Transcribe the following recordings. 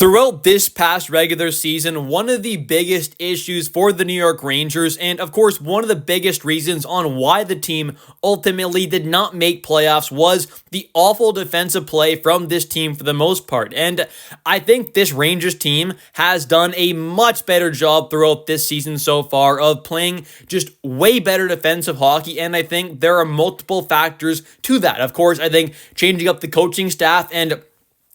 Throughout this past regular season, one of the biggest issues for the New York Rangers, and of course, one of the biggest reasons on why the team ultimately did not make playoffs, was the awful defensive play from this team for the most part. And I think this Rangers team has done a much better job throughout this season so far of playing just way better defensive hockey, and I think there are multiple factors to that. Of course, I think changing up the coaching staff and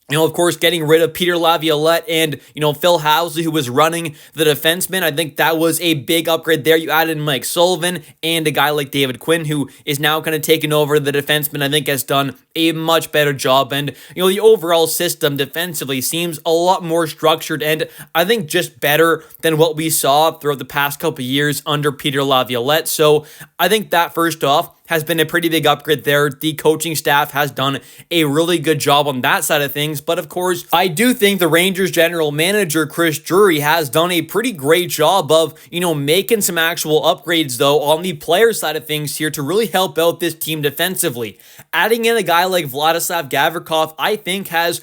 of course, getting rid of Peter Laviolette and, Phil Housley, who was running the defenseman. I think that was a big upgrade there. You added Mike Sullivan and a guy like David Quinn, who is now kind of taking over the defenseman. I think has done a much better job. And, the overall system defensively seems a lot more structured and I think just better than what we saw throughout the past couple of years under Peter Laviolette. So I think that first off has been a pretty big upgrade there. The coaching staff has done a really good job on that side of things. But of course, I do think the Rangers general manager, Chris Drury, has done a pretty great job of, making some actual upgrades though on the player side of things here to really help out this team defensively. Adding in a guy like Vladislav Gavrikov, I think has,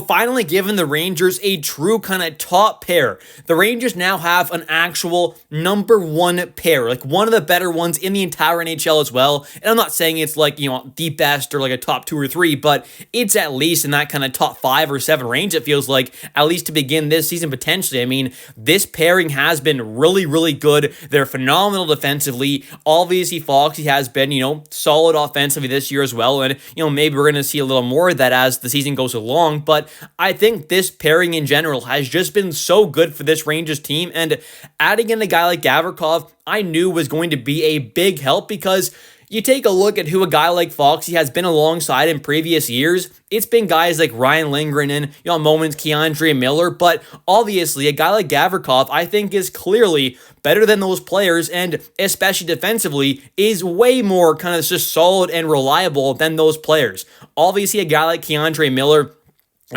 finally given the Rangers a true kind of top pair. The Rangers now have an actual number one pair, like one of the better ones in the entire NHL as well. And I'm not saying it's like, the best or like a top 2 or 3, but it's at least in that kind of top 5 or 7 range, it feels like, at least to begin this season potentially. I mean, this pairing has been really, really good. They're phenomenal defensively. Obviously, Foxy has been, solid offensively this year as well. And, maybe we're going to see a little more of that as the season goes along. But I think this pairing in general has just been so good for this Rangers team. And adding in a guy like Gavrikov, I knew was going to be a big help because you take a look at who a guy like Foxy has been alongside in previous years. It's been guys like Ryan Lindgren and, moments Keandre Miller. But obviously, a guy like Gavrikov, I think, is clearly better than those players and especially defensively is way more kind of just solid and reliable than those players. Obviously, a guy like Keandre Miller,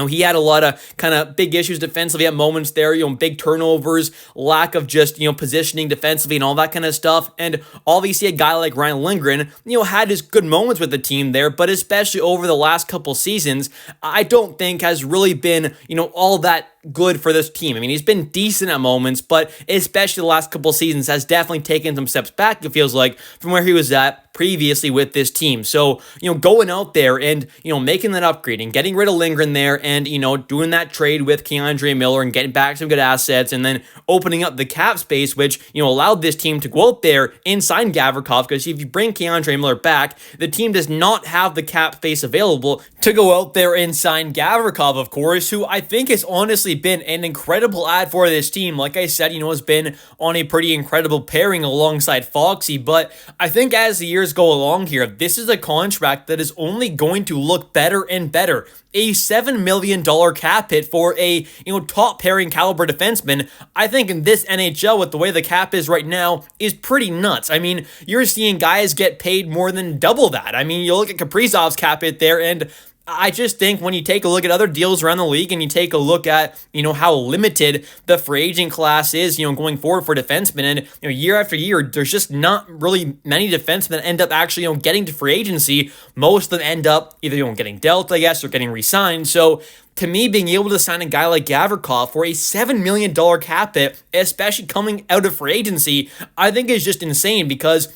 he had a lot of kind of big issues defensively at moments there, big turnovers, lack of just, positioning defensively and all that kind of stuff. And obviously a guy like Ryan Lindgren, had his good moments with the team there, but especially over the last couple seasons, I don't think has really been, all that good for this team. I mean, he's been decent at moments, but especially the last couple seasons has definitely taken some steps back, it feels like, from where he was at previously with this team. So, going out there and, making that upgrade and getting rid of Lindgren there and, doing that trade with Keandre Miller and getting back some good assets and then opening up the cap space, which, allowed this team to go out there and sign Gavrikov, because if you bring Keandre Miller back, the team does not have the cap space available to go out there and sign Gavrikov, of course, who I think has honestly been an incredible add for this team. Like I said, has been on a pretty incredible pairing alongside Foxy, but I think as the years go along here, this is a contract that is only going to look better and better. A $7 million cap hit for a, top pairing caliber defenseman, I think in this NHL with the way the cap is right now is pretty nuts. I mean, you're seeing guys get paid more than double that. I mean, you look at Kaprizov's cap hit there, and I just think when you take a look at other deals around the league and you take a look at, how limited the free agent class is, going forward for defensemen, and, year after year, there's just not really many defensemen that end up actually, getting to free agency. Most of them end up either, getting dealt, I guess, or getting re-signed. So to me, being able to sign a guy like Gavrikov for a $7 million cap hit, especially coming out of free agency, I think is just insane, because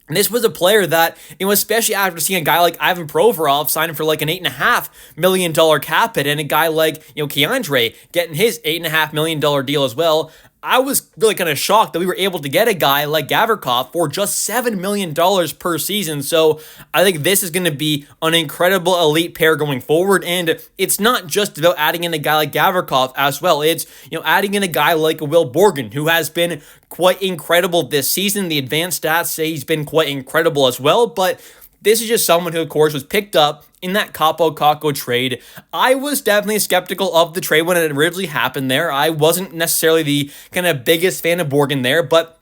this was a player that, especially after seeing a guy like Ivan Provorov signing for like an $8.5 million cap hit and a guy like, Keandre getting his $8.5 million deal as well, I was really kind of shocked that we were able to get a guy like Gavrikov for just $7 million per season. So I think this is going to be an incredible elite pair going forward. And it's not just about adding in a guy like Gavrikov as well. It's, adding in a guy like Will Borgen, who has been quite incredible this season. The advanced stats say he's been quite incredible as well. But this is just someone who, of course, was picked up in that Kaapo Kakko trade. I was definitely skeptical of the trade when it originally happened there. I wasn't necessarily the kind of biggest fan of Borgen there, but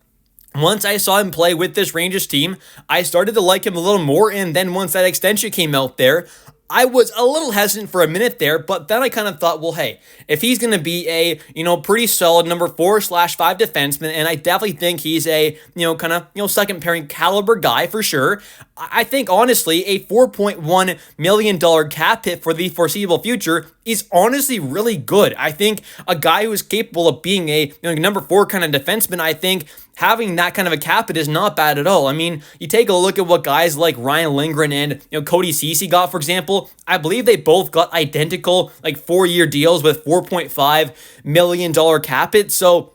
once I saw him play with this Rangers team, I started to like him a little more, and then once that extension came out there, I was a little hesitant for a minute there, but then I kind of thought, well, hey, if he's going to be a, pretty solid number 4/5 defenseman, and I definitely think he's a, second pairing caliber guy for sure. I think, honestly, a $4.1 million cap hit for the foreseeable future is honestly really good. I think a guy who is capable of being a number 4 kind of defenseman, I think having that kind of a cap hit is not bad at all. I mean, you take a look at what guys like Ryan Lindgren and Cody Ceci got, for example. I believe they both got identical 4-year deals with $4.5 million cap hit. So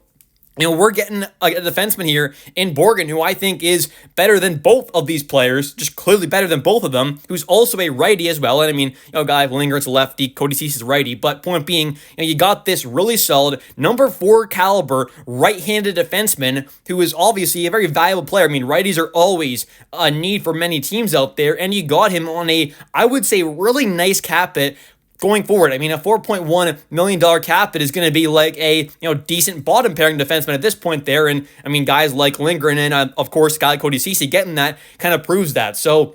we're getting a defenseman here in Borgen who I think is better than both of these players, just clearly better than both of them, who's also a righty as well. And I mean, guy Lindgren's a lefty, Cody Ceci's righty, but point being, you got this really solid number 4 caliber right-handed defenseman who is obviously a very valuable player. I mean, righties are always a need for many teams out there, and you got him on a, I would say, really nice cap hit going forward. I mean, a $4.1 million cap hit is going to be like a decent bottom pairing defenseman at this point there. And I mean, guys like Lindgren and of course, a guy like Cody Ceci getting that kind of proves that. So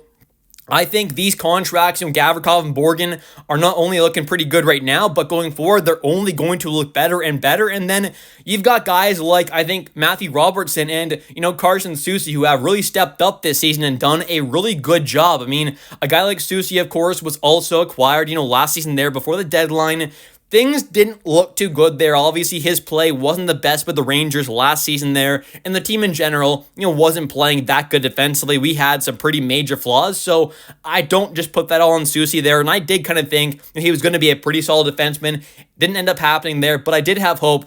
I think these contracts, Gavrikov and Borgen are not only looking pretty good right now, but going forward, they're only going to look better and better. And then you've got guys like, I think, Matthew Robertson and, Carson Soucy, who have really stepped up this season and done a really good job. I mean, a guy like Soucy, of course, was also acquired, last season there before the deadline. Things didn't look too good there. Obviously, his play wasn't the best with the Rangers last season there, and the team in general, wasn't playing that good defensively. We had some pretty major flaws, so I don't just put that all on Soucy there, and I did kind of think he was going to be a pretty solid defenseman. Didn't end up happening there, but I did have hope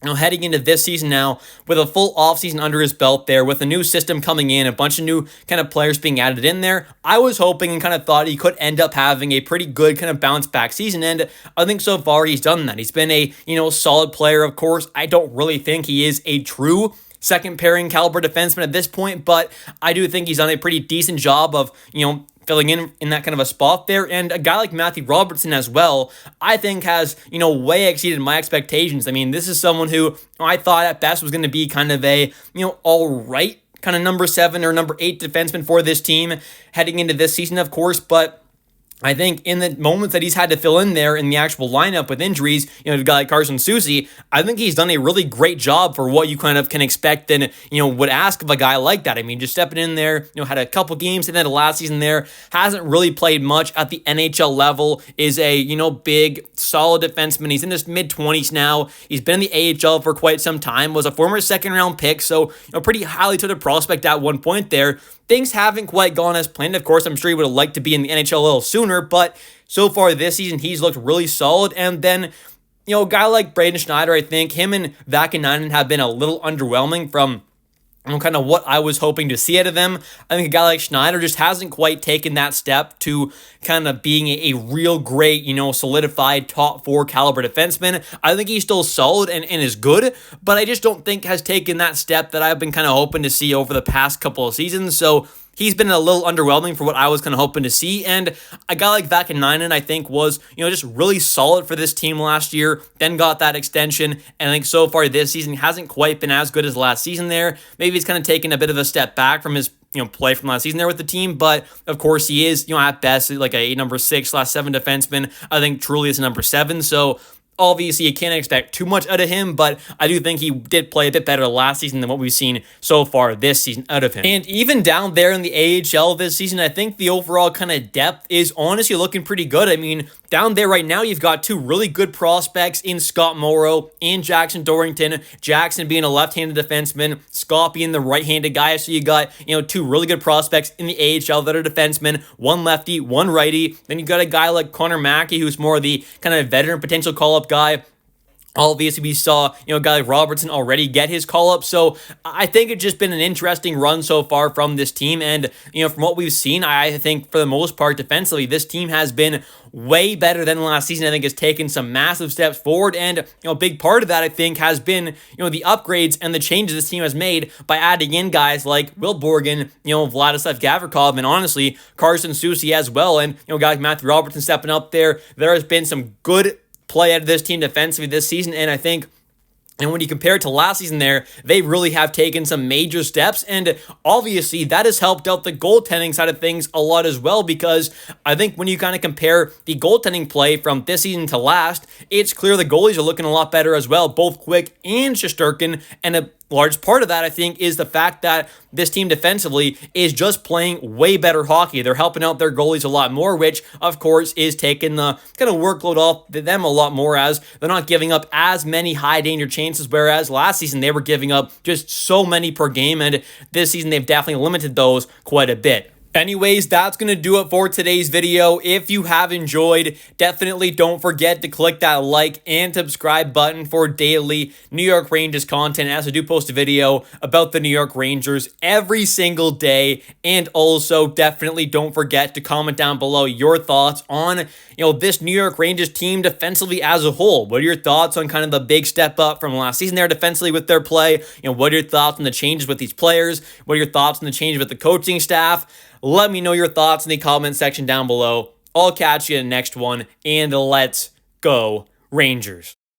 heading into this season now, with a full offseason under his belt there, with a new system coming in, a bunch of new kind of players being added in there, I was hoping and kind of thought he could end up having a pretty good kind of bounce back season, and I think so far he's done that. He's been a, solid player, of course. I don't really think he is a true second pairing caliber defenseman at this point, but I do think he's done a pretty decent job of, filling in that kind of a spot there. And a guy like Matthew Robertson as well, I think has, way exceeded my expectations. I mean, this is someone who I thought at best was going to be kind of a, all right kind of number 7 or number 8 defenseman for this team heading into this season, of course, but I think in the moments that he's had to fill in there in the actual lineup with injuries, a guy like Carson Soucy, I think he's done a really great job for what you kind of can expect and, would ask of a guy like that. I mean, just stepping in there, had a couple games and then the last season there, hasn't really played much at the NHL level, is a, big, solid defenseman. He's in his mid-20s now. He's been in the AHL for quite some time, was a former second-round pick, so a pretty highly touted prospect at one point there. Things haven't quite gone as planned. Of course, I'm sure he would have liked to be in the NHL a little sooner, but so far this season, he's looked really solid. And then, a guy like Braden Schneider, I think him and Vakanainen have been a little underwhelming from kind of what I was hoping to see out of them. I think a guy like Schneider just hasn't quite taken that step to kind of being a real great, solidified top 4 caliber defenseman. I think he's still solid and is good, but I just don't think has taken that step that I've been kind of hoping to see over the past couple of seasons. So he's been a little underwhelming for what I was kind of hoping to see. And a guy like Vakanainen, I think, was, just really solid for this team last year, then got that extension. And I think so far this season hasn't quite been as good as last season there. Maybe he's kind of taken a bit of a step back from his play from last season there with the team, but of course he is, at best, like a number 6/7 defenseman. I think truly is a number 7. So obviously, you can't expect too much out of him, but I do think he did play a bit better last season than what we've seen so far this season out of him. And even down there in the AHL this season, I think the overall kind of depth is honestly looking pretty good. I mean, down there right now, you've got 2 really good prospects in Scott Morrow and Jackson Dorrington. Jackson being a left-handed defenseman, Scott being the right-handed guy. So you got, 2 really good prospects in the AHL that are defensemen, one lefty, one righty. Then you got a guy like Connor Mackey, who's more the kind of veteran potential call-up guy. Obviously, we saw, a guy like Robertson already get his call-up. So I think it's just been an interesting run so far from this team. And, from what we've seen, I think for the most part, defensively, this team has been way better than last season. I think has taken some massive steps forward. And, a big part of that, I think, has been, the upgrades and the changes this team has made by adding in guys like Will Borgen, Vladislav Gavrikov, and honestly, Carson Soucy as well. And, guys like Matthew Robertson stepping up there. There has been some good play out of this team defensively this season, and I think And when you compare it to last season there, they really have taken some major steps. And obviously, that has helped out the goaltending side of things a lot as well, because I think when you kind of compare the goaltending play from this season to last, it's clear the goalies are looking a lot better as well, both Quick and Shesterkin. And a large part of that, I think, is the fact that this team defensively is just playing way better hockey. They're helping out their goalies a lot more, which, of course, is taking the kind of workload off them a lot more, as they're not giving up as many high-danger chances, whereas last season they were giving up just so many per game, and this season they've definitely limited those quite a bit. Anyways, that's going to do it for today's video. If you have enjoyed, definitely don't forget to click that like and subscribe button for daily New York Rangers content, as I do post a video about the New York Rangers every single day. And also, definitely don't forget to comment down below your thoughts on, this New York Rangers team defensively as a whole. What are your thoughts on kind of the big step up from last season there defensively with their play? What are your thoughts on the changes with these players? What are your thoughts on the changes with the coaching staff? Let me know your thoughts in the comment section down below. I'll catch you in the next one, and let's go Rangers.